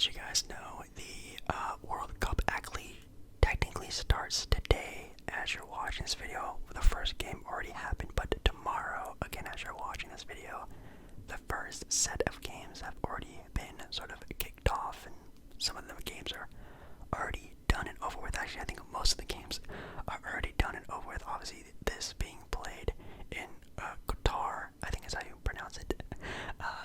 as you guys know, the World Cup actually technically starts today as you're watching this video. The first game already happened, but tomorrow, again, as you're watching this video, the first set of games have already been sort of kicked off, and some of the games are already done and over with. Actually, I think most of the games are already done and over with. Obviously, this being played in Qatar, I think is how you pronounce it.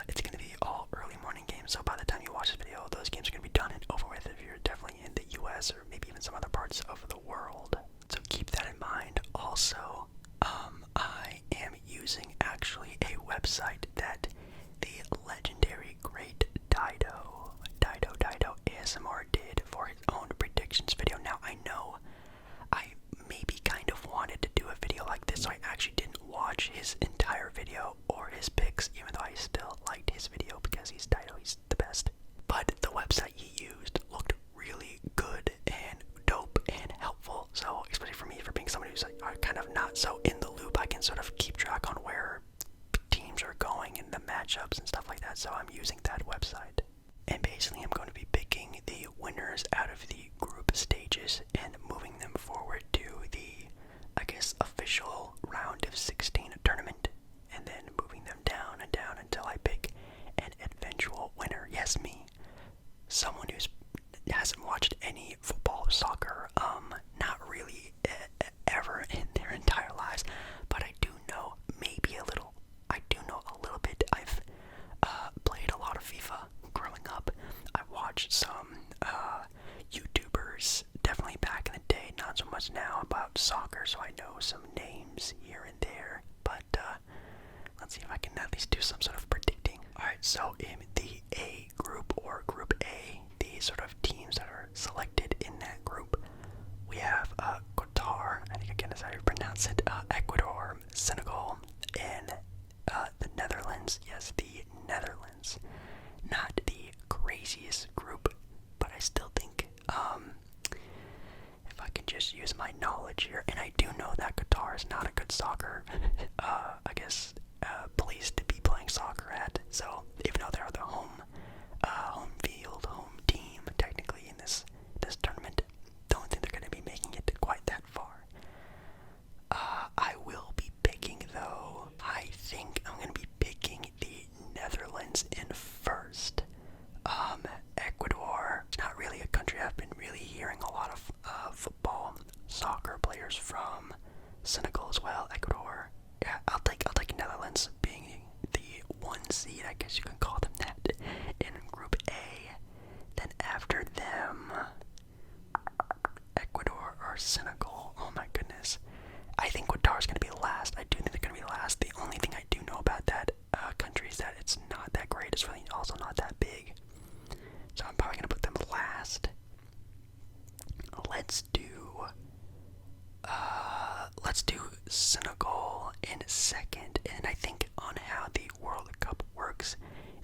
It's going to be all early morning games, so by the time you watch this video, those games are going to be done and over with if you're definitely in the US or maybe even some other parts of the world. So keep that in mind. Also, I am using actually a website that the legendary great Dido ASMR did for his own predictions video. Now, I know I maybe kind of wanted to do a video like this, so I actually didn't watch his entire video or his picks, even though I still liked his video because he's Dido, he's the best. But the website he used looked really good and dope and helpful, so especially for me, for being somebody who's like, kind of not so in the loop, I can sort of keep track on where teams are going and the matchups and stuff like that, so I'm using that website. And basically I'm going to be picking the winners out of the group stages and moving them forward to the, I guess, official round of 16 tournament, and then moving them down and down until I pick an eventual winner. Yes, me. Someone who hasn't watched any football or soccer, not really ever in their entire lives, but I do know maybe a little. I do know a little bit. I've played a lot of FIFA growing up. I watched some YouTubers, definitely back in the day, not so much now, about soccer, so I know some names here and there, but let's see if I can at least do some sort of predicting. Alright, so in the A group, or Group A, the sort of teams that are selected in that group, we have Qatar, I think again is how you pronounce it, Ecuador, Senegal, and the Netherlands. Yes, the Netherlands. Not the craziest group, but I still think, if I can just use my knowledge here, and I do know that Qatar is not a good soccer, I guess, place to be playing soccer at, so even though they're the home field, home team, technically in this tournament, don't think they're going to be making it quite that far. I will be picking, though, I think I'm going to be picking the Netherlands in first. Ecuador, it's not really a country I've been really hearing a lot of football, soccer players from. Senegal as well, Ecuador. Yeah, I'll take Netherlands being the one seed, I guess you can call them that, in Group A. Then after them, Ecuador or Senegal. Oh my goodness. I think Qatar is going to be last. I do think they're going to be last. The only thing I do know about that country is that it's not that great. It's really also not that big. So I'm probably going to put them last. Let's do Senegal in second. And I think on how the World Cup works,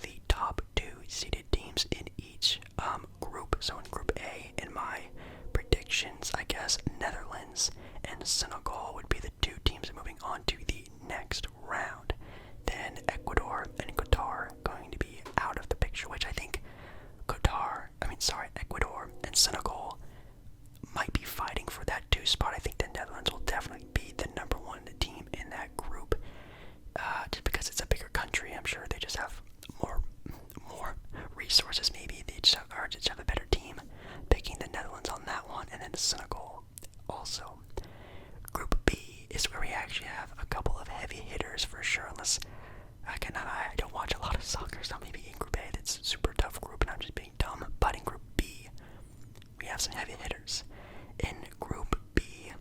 the top two seeded teams in each group. So in Group A, in my predictions, I guess Netherlands and Senegal would be the two teams moving on to the next round. Then Ecuador and Qatar going to be out of the picture, which I think Ecuador and Senegal might be fighting for that 2 spot. I think the Netherlands will definitely be the number 1 team in that group, just because it's a bigger country. I'm sure they just have more resources. Maybe they just have a better team. Picking the Netherlands on that one, and then Senegal also. Group B is where we actually have a couple of heavy hitters for sure, unless I don't watch a lot of soccer, so maybe in Group A that's a super tough group and I'm just being dumb. But in Group B, we have some heavy hitters. In Group B,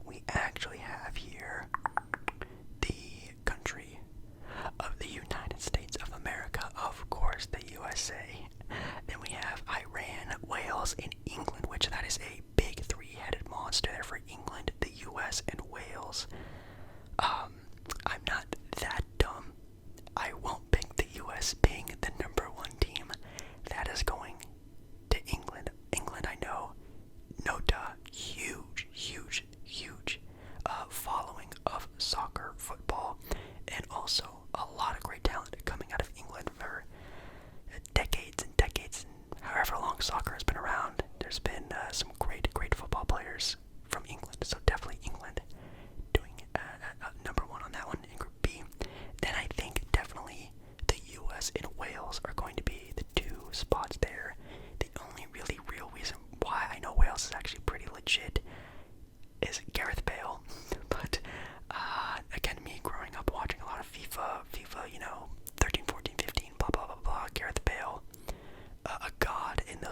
we actually have here the country of the United States of America, of course, the USA. Then we have Iran, Wales, and England, which that is a big three-headed monster there for England, the US, and Wales. I'm not that dumb. I won't pick the US being the number 1 team. That is going to England. England, I know,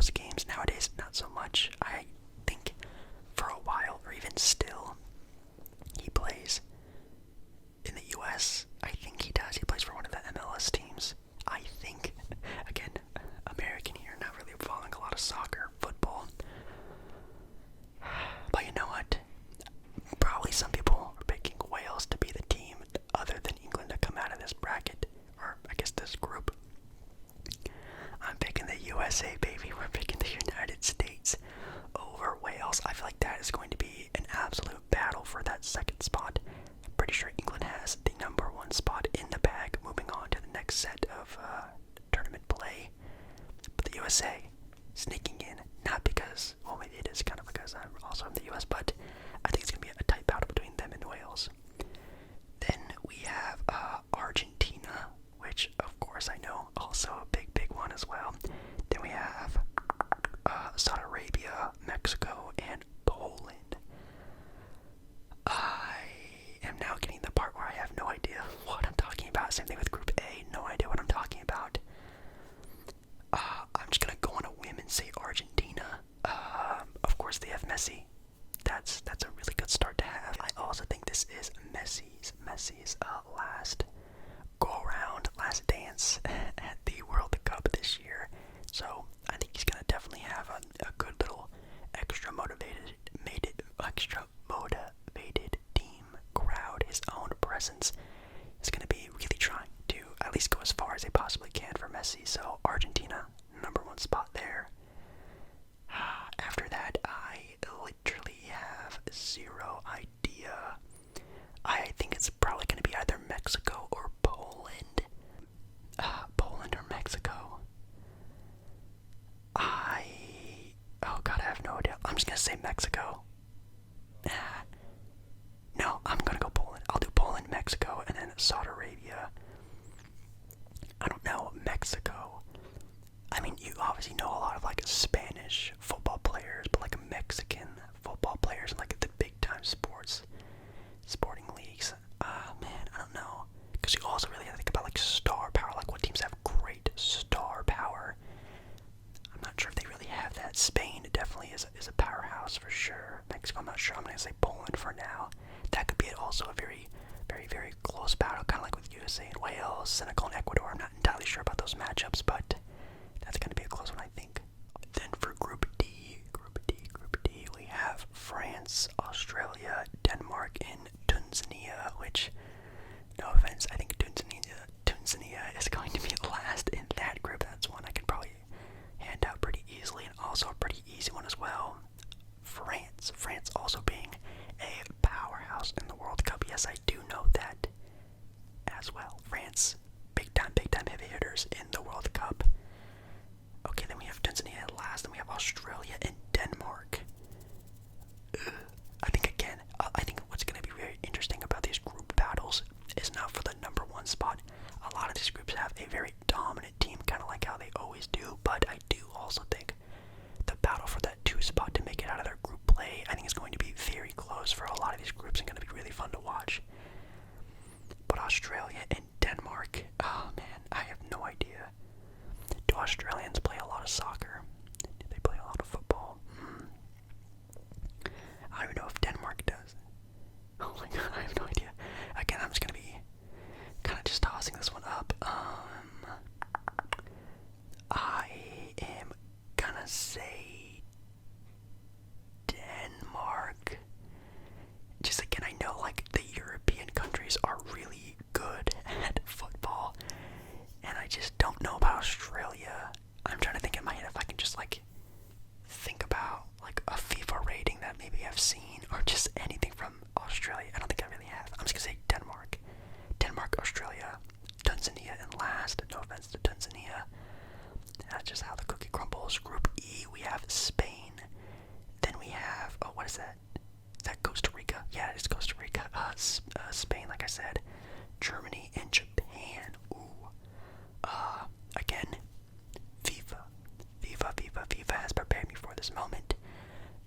those games. Nowadays, not so much. I think for a while, or even still, he plays in the US. I think he does. He plays for one of the MLS teams. I think. Again, American here, not really following a lot of soccer, football. But you know what? Probably some people are picking Wales to be the team other than England to come out of this bracket, or I guess this group. I'm picking the USA, baby. We're picking the United States over Wales. I feel like that is going to be an absolute battle for that second spot. I'm pretty sure England has the #1 spot in the bag, moving on to the next set of tournament play. But the USA sneaking in, not because, well, maybe it is kind of because I'm also from the US, but I think it's going to be a tight battle between them and Wales. Then we have Argentina, which of course I know also a big one as well. Then we have Saudi Arabia, Mexico, and Poland. I am now getting the part where I have no idea what I'm talking about. Same thing with Group A, no idea what I'm talking about. I'm just gonna go on a whim and say Argentina. Of course they have Messi. That's a really good start to have. I also think this is Messi's last go around, last dance at the World Cup this year. So I think he's gonna definitely have a good little extra motivated team, crowd. His own presence is gonna be really trying to at least go as far as they possibly can for Messi. So Argentina, #1 spot there. After that, I literally have zero idea. I think it's probably going to be either Mexico or Poland. Poland or Mexico. Oh god, I have no idea. I'm just going to say Mexico. No, I'm going to go Poland. I'll do Poland, Mexico, and then Saudi Arabia. I don't know, Mexico. I mean, you obviously know a lot of like Spanish football players, but like Mexican football players, like the big time sporting leagues. Man, I don't know. Because you also really have to think about like star power, like what teams have great star power. I'm not sure if they really have that. Spain definitely is a powerhouse for sure. Mexico, I'm not sure. I'm going to say Poland for now. That could be also a very close battle, kind of like with USA and Wales, Senegal and Ecuador. I'm not entirely sure about those matchups, but that's going to be a close one, I think. Then for Group D, we have France, Australia, Denmark, and Tanzania, which, no offense, I think Tanzania is going to be last in that group. That's one I can probably hand out pretty easily, and also a pretty easy one as well. France also being a powerhouse in the World Cup. Yes, I do know that as well. France, big time heavy hitters in the World Cup. Okay, then we have Tanzania at last, then we have Australia and Denmark. I think what's going to be very interesting about these group battles is not for the #1 spot. A lot of these groups have a very dominant team, kind of like how they always do, but I do also think the battle for that 2 spot to make it out of their group play, I think is going to be very close for a lot of these groups and going to be really fun to watch. But Australia and Denmark, oh man, I have no idea. Do Australians play a lot of soccer? Do they play a lot of football? I don't even know if Denmark does. Oh my god, I have no idea. Again, I'm just gonna be kind of just tossing this one up. I am gonna say Denmark. Just again, I know like the European countries are really good at football, and I just don't know about Australia. I'm trying to think in my head if I can just like think about like a FIFA rating that maybe I've seen, or just anything from Australia. I don't think I really have. I'm just gonna say Denmark, Australia, Tanzania, and last. No offense to Tanzania. That's just how the cookie crumbles. Group E, we have Spain. Then we have, oh, what is that? Is that Costa Rica? Yeah, it's Costa Rica. Spain, like I said. Germany and Japan. Ooh. Again, FIFA has prepared me for this moment.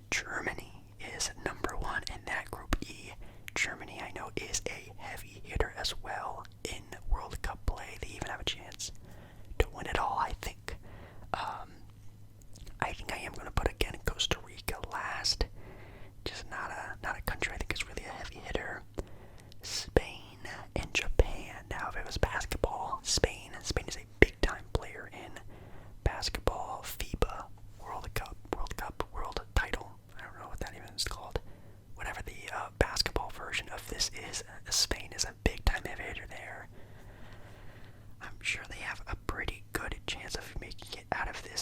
Germany is #1 in that Group E. Germany, I know, is a heavy hitter as well in World Cup play. They even have a chance to win it all, I think. I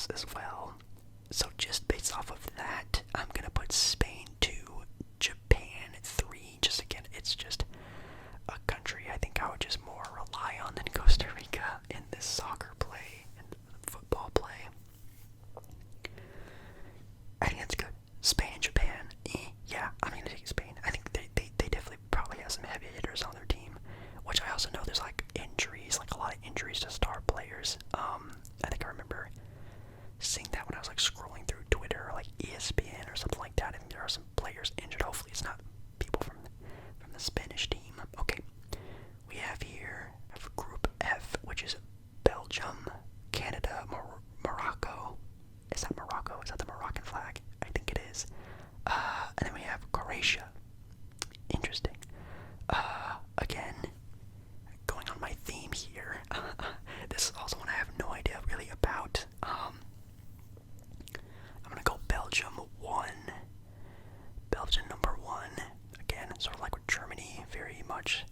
this as well. So just based off of that, I'm gonna put Spain 2, Japan 3. Just again, it's just a country I think I would just more rely on than Costa Rica in this soccer play and football play. I think it's good. Spain and Japan. Yeah, I'm gonna take Spain. I think they definitely probably have some heavy hitters on their team, which I also know there's like injuries, like a lot of injuries to star players. I think I remember seeing that when I was like scrolling through Twitter or like ESPN or something like that, and there are some players injured. Hopefully it's not people from the Spanish team. Okay, we have here Group F, which is Belgium, Canada, Morocco. Is that Morocco? Is that the Moroccan flag? I think it is. And then we have Croatia. Interesting. Again, going on my theme here. This is also one I have no idea really about. I'm gonna go Belgium 1. Belgium number 1. Again, sort of like with Germany, very much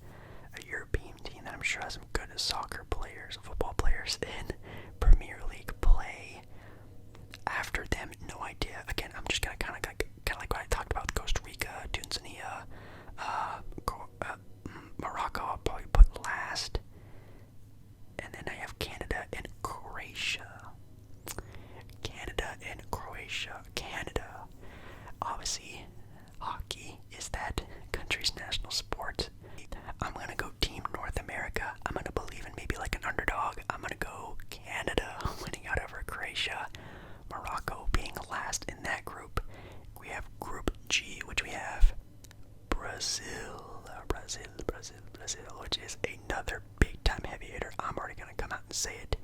a European team that I'm sure has some good soccer players, football players in Premier League play. After them, no idea. Again, I'm just gonna kind of like what I talked about: Costa Rica, Tanzania, Morocco. I'll probably put last, and then I have Canada and Croatia. Canada. Obviously, hockey is that country's national sport. I'm gonna go Team North America. I'm gonna believe in maybe like an underdog. I'm gonna go Canada winning out over Croatia. Morocco being last in that group. We have Group G, which we have Brazil, which is another big time heavy hitter. I'm already gonna come out and say it.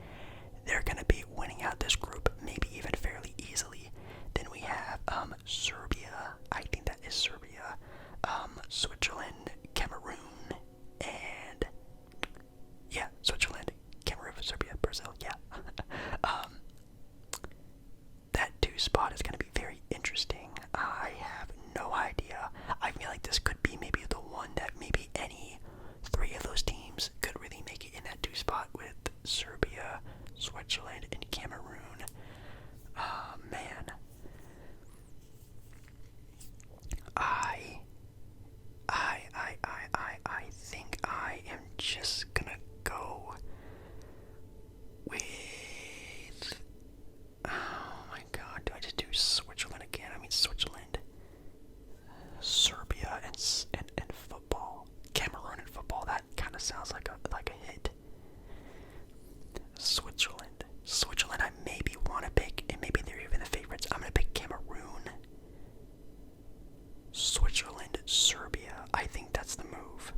They're gonna be winning out this group, maybe even fairly easily. Then we have Serbia. I think that is Serbia. Switzerland, Cameroon, and yeah, Switzerland, Cameroon, Serbia, Brazil. Yeah. That 2 spot is going to be very interesting. I have no idea. I feel like this could be maybe the one that maybe any 3 of those teams could really make it in that 2 spot with Serbia, Switzerland, and Cameroon. Man. I think I am just gonna go with, oh my god, do I just do Switzerland again? I mean Switzerland, Serbia, and football. Cameroon and football, that kind of sounds like a hit. Switzerland I maybe want to pick, and maybe they're even the favorites. I'm going to pick Cameroon, Switzerland, Serbia. I think that's the move.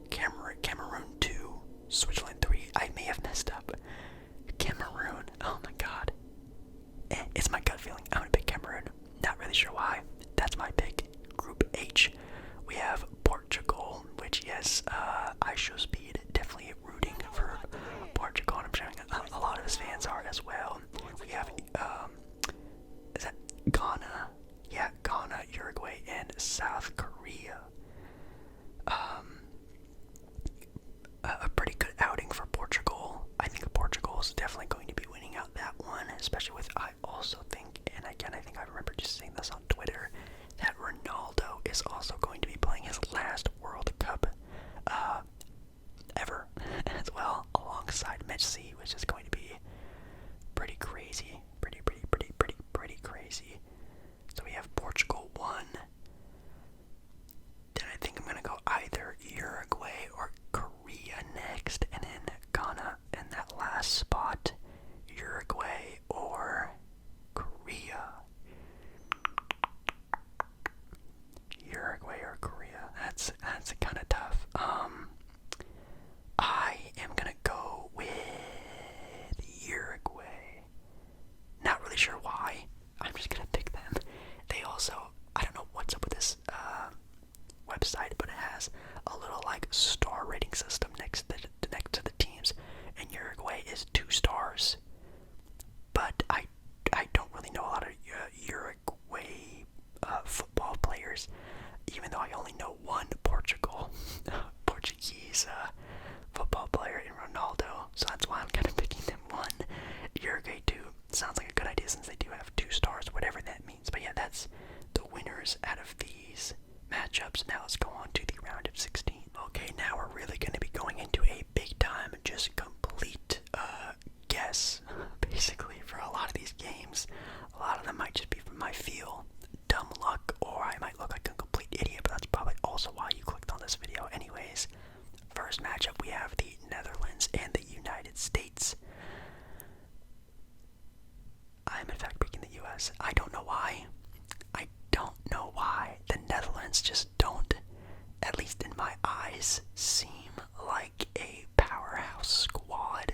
Cameroon 2, Switzerland 3. I may have messed up. Cameroon, oh my god. It's my gut feeling. I'm going to pick Cameroon. Not really sure why. That's my pick. Group H, we have Portugal, which, yes, I show speed. Definitely rooting for Portugal, and I'm sure a lot of his fans are as well. We have, is that Ghana? Yeah, Ghana, Uruguay, and South Korea. A pretty good outing for Portugal. I think Portugal is definitely going to be winning out that one, especially with, I also think, and again, I think I remember just seeing this on Twitter, that Ronaldo is also going to be playing his last World Cup ever as well, alongside Messi, which is going to be pretty crazy. Pretty crazy. So we have Portugal 1. Then I think I'm going to go either Uruguay or Korea next, and then Ghana in that last spot. Uruguay or Korea. That's kind of tough. I am gonna go with Uruguay. Not really sure why. I'm just gonna pick them. They also, I don't know what's up with this website, but it has a little like star rating system next to the teams, and Uruguay is 2 stars. But I don't really know a lot of Uruguay football players, even though I only know one Portuguese football player in Ronaldo, so that's why I'm kind of picking them 1. Uruguay 2, because I don't know why. I don't know why the Netherlands just don't, at least in my eyes, seem like a powerhouse squad.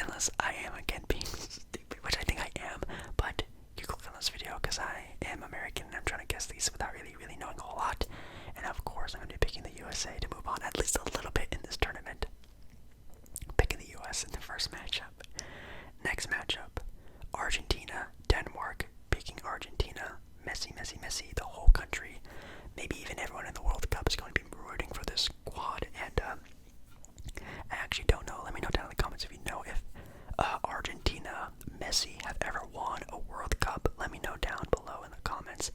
Unless I am again being stupid, which I think I am, but you click on this video because I am American and I'm trying to guess these without really knowing a whole lot. And of course I'm going to be picking the USA to move on at least a little bit in this tournament. Picking the US in the first matchup. Next matchup, Argentina, Denmark, picking Argentina. Messi, the whole country, maybe even everyone in the World Cup is going to be rooting for this squad. And I actually don't know. Let me know down in the comments if you know if Argentina, Messi have ever won a World Cup. Let me know down below in the comments.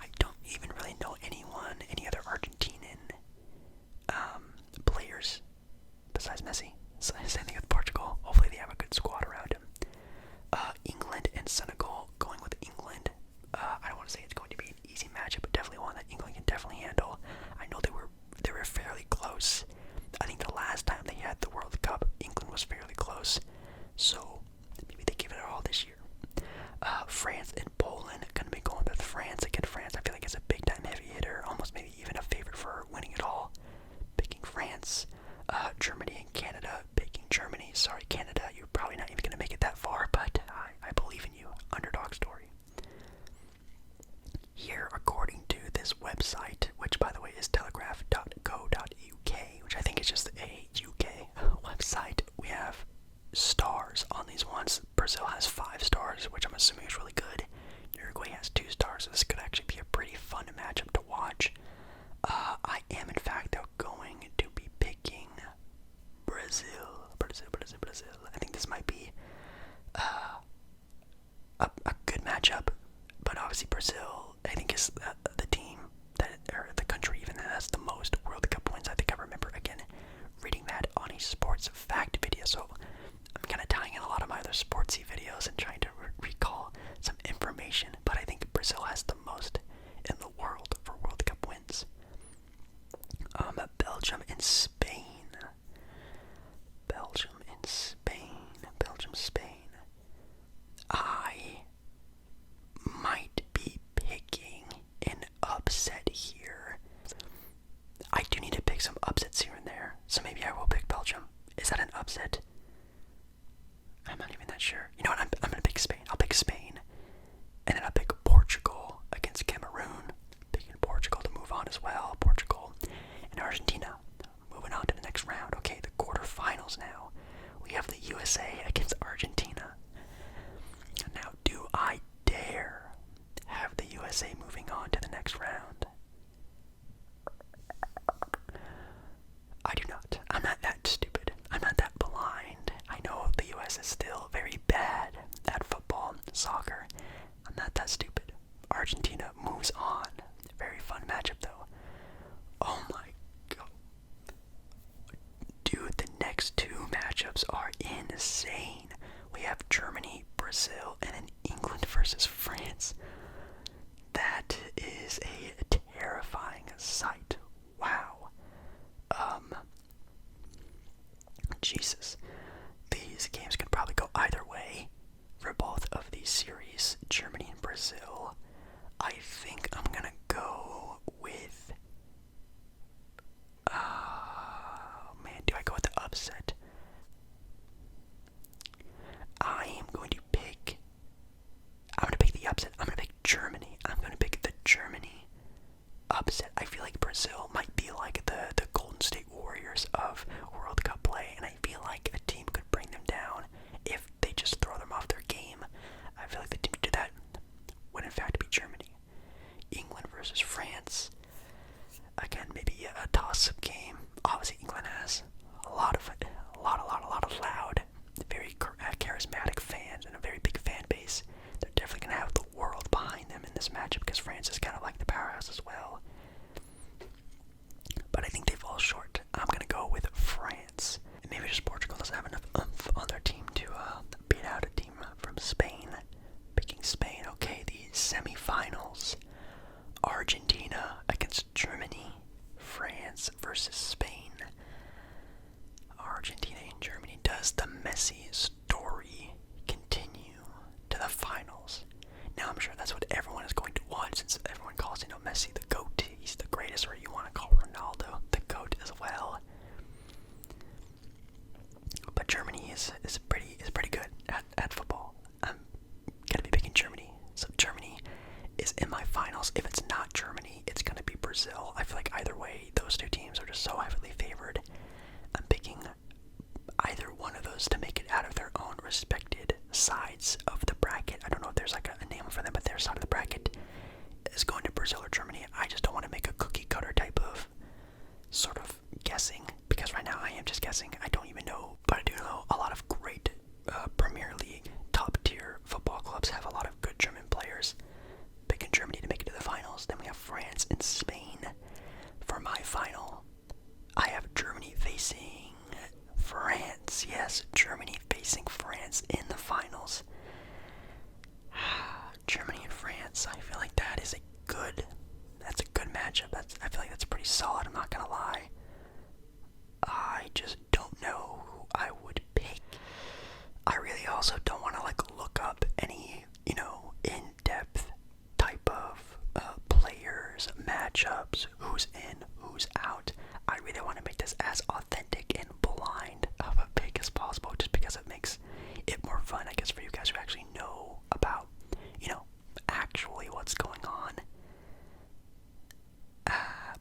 I don't even really know any other Argentinian players besides Messi. Same thing with Portugal. Hopefully they have a good squad around him. England and Senegal, going with England. I don't want to say it's going to be an easy matchup, but definitely one that England can definitely handle. I know they were fairly close. I think the last time they had the World Cup, England was fairly close. So maybe they give it all this year. France and Poland, gonna be going with France. Again, France, I feel like it's a big time heavy hitter, almost maybe even a favorite for winning it all. Picking France. Germany and Canada, picking Germany. Sorry, Canada, you're probably not even gonna make it that far, but I believe in you. Underdog story. Here, according to this website, which by the way is telegraph.co.uk, which I think is just a UK website, we have stars on these ones. Brazil has 5 stars, which I'm assuming is really good. Uruguay has 2 stars, so this could actually be a pretty fun matchup to watch. I am, in fact, though, going to be picking Brazil. I think this might be a good matchup, but obviously Brazil, I think, is the team that, or the country even that has the most World Cup wins. I think I remember, again, reading that on a sports fact video, so I'm kind of tying in a lot of my other sportsy videos and trying to recall some information, but I think Brazil has the most in the world for World Cup wins. Belgium and Spain. Spain. I might be picking an upset here. I do need to pick some upsets here and there, so maybe I will pick Belgium. Is that an upset? I'm not even that sure. You know what? I'm gonna pick Spain. I'll pick Spain, and then I'll pick Portugal against Cameroon. Picking Portugal to move on as well. Portugal and Argentina moving on to the next round. Okay, the quarterfinals now. We have the USA against Argentina. Now, do I dare have the USA moving on to the next round? I do not. I'm not that stupid. I'm not that blind. I know the US is still very bad at football, soccer. I'm not that stupid. Argentina moves on. Very fun matchup, though. Oh my god. Dude, the next 2 matchups are insane. We have Germany, Brazil, and then England versus France. That is a terrifying sight. Wow. Jesus. These games could probably go either way for both of these series, Germany and Brazil. I think I'm gonna go with... man, do I go with the upset? respected sides of the bracket. I don't know if there's like a name for them, but their side of the bracket is going to Brazil or Germany. I just don't want to make a cookie cutter type of sort of guessing, because right now I am just guessing. I don't even know, but I do know a lot of great Premier League top tier football clubs have a lot of good German players. Picking Germany to make it to the finals. Then we have France and Spain for my final. I have Germany facing France. Yes, Germany facing France in the finals. Germany and France. I feel like that's a good matchup. I feel like that's pretty solid. I'm not gonna lie. I just don't know who I would pick. I really also don't want to like look up any, in-depth type of players, matchups, who's in, who's out. I really want to make this as authentic and blind of a pick as possible, just because it makes it more fun, I guess, for you guys who actually know about, actually what's going on.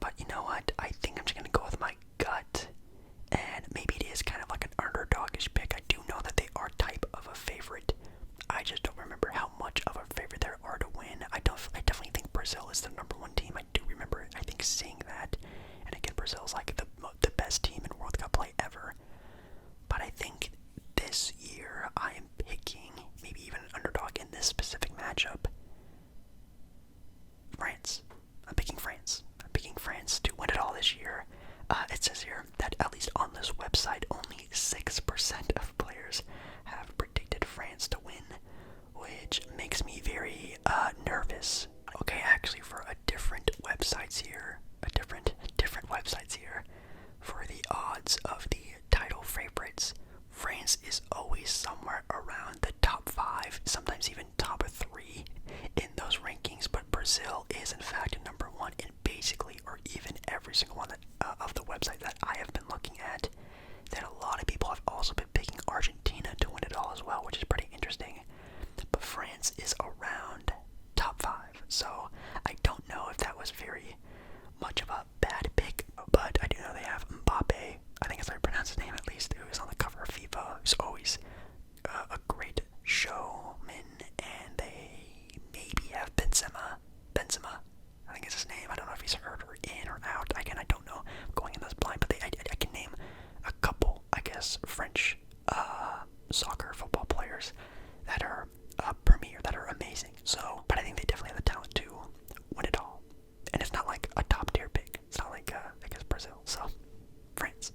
But you know what? I think I'm just going to go with my gut. And maybe it is kind of like an underdogish pick. I do know that they are type of a favorite. I just don't remember how much of a favorite there are to win. I definitely think Brazil is the number one team. I do remember, I think, seeing that. And again, Brazil's like the best team in World Cup play ever. But I think this year I am picking maybe even an underdog in this specific matchup. France. I'm picking France. I'm picking France to win it all this year. It says here that at least on this website, only 6% of players have predicted France to win, which makes me very nervous. Okay, actually, for a different websites here, different websites here, for the odds of the title favorites, France is always somewhere around the top 5, sometimes even top 3 in those rankings, but Brazil is in fact number 1 in basically, or even every single one that, of the website that I have been looking at. Then a lot of people have also been picking Argentina to win it all as well, which is pretty interesting. But France is around top 5, so I don't know if that was very much of a bad pick, but I do know they have Mbappe, I think it's how you pronounce his name at least, who is on the cover of FIFA, who's always a great showman, and they maybe have Benzema, I think it's his name. I don't know if he's hurt or in or out. Again, I don't know. I'm going in this blind, but I can name a couple, I guess, French soccer football players that are premier, that are amazing. So, but I think they definitely have the talent to win it all. And it's not like a top tier pick. It's not like I guess Brazil. So, France.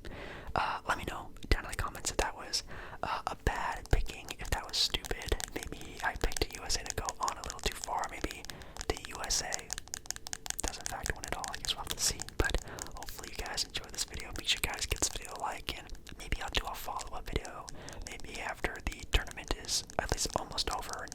Let me know down in the comments if that was a bad picking, if that was stupid. Maybe I picked the USA to go on a little too far. Maybe the USA does in fact win it all. I guess we'll have to see. But hopefully you guys enjoyed this video. Make sure you guys give this video a like, and maybe I'll do a follow-up video maybe after the tournament is at least almost over,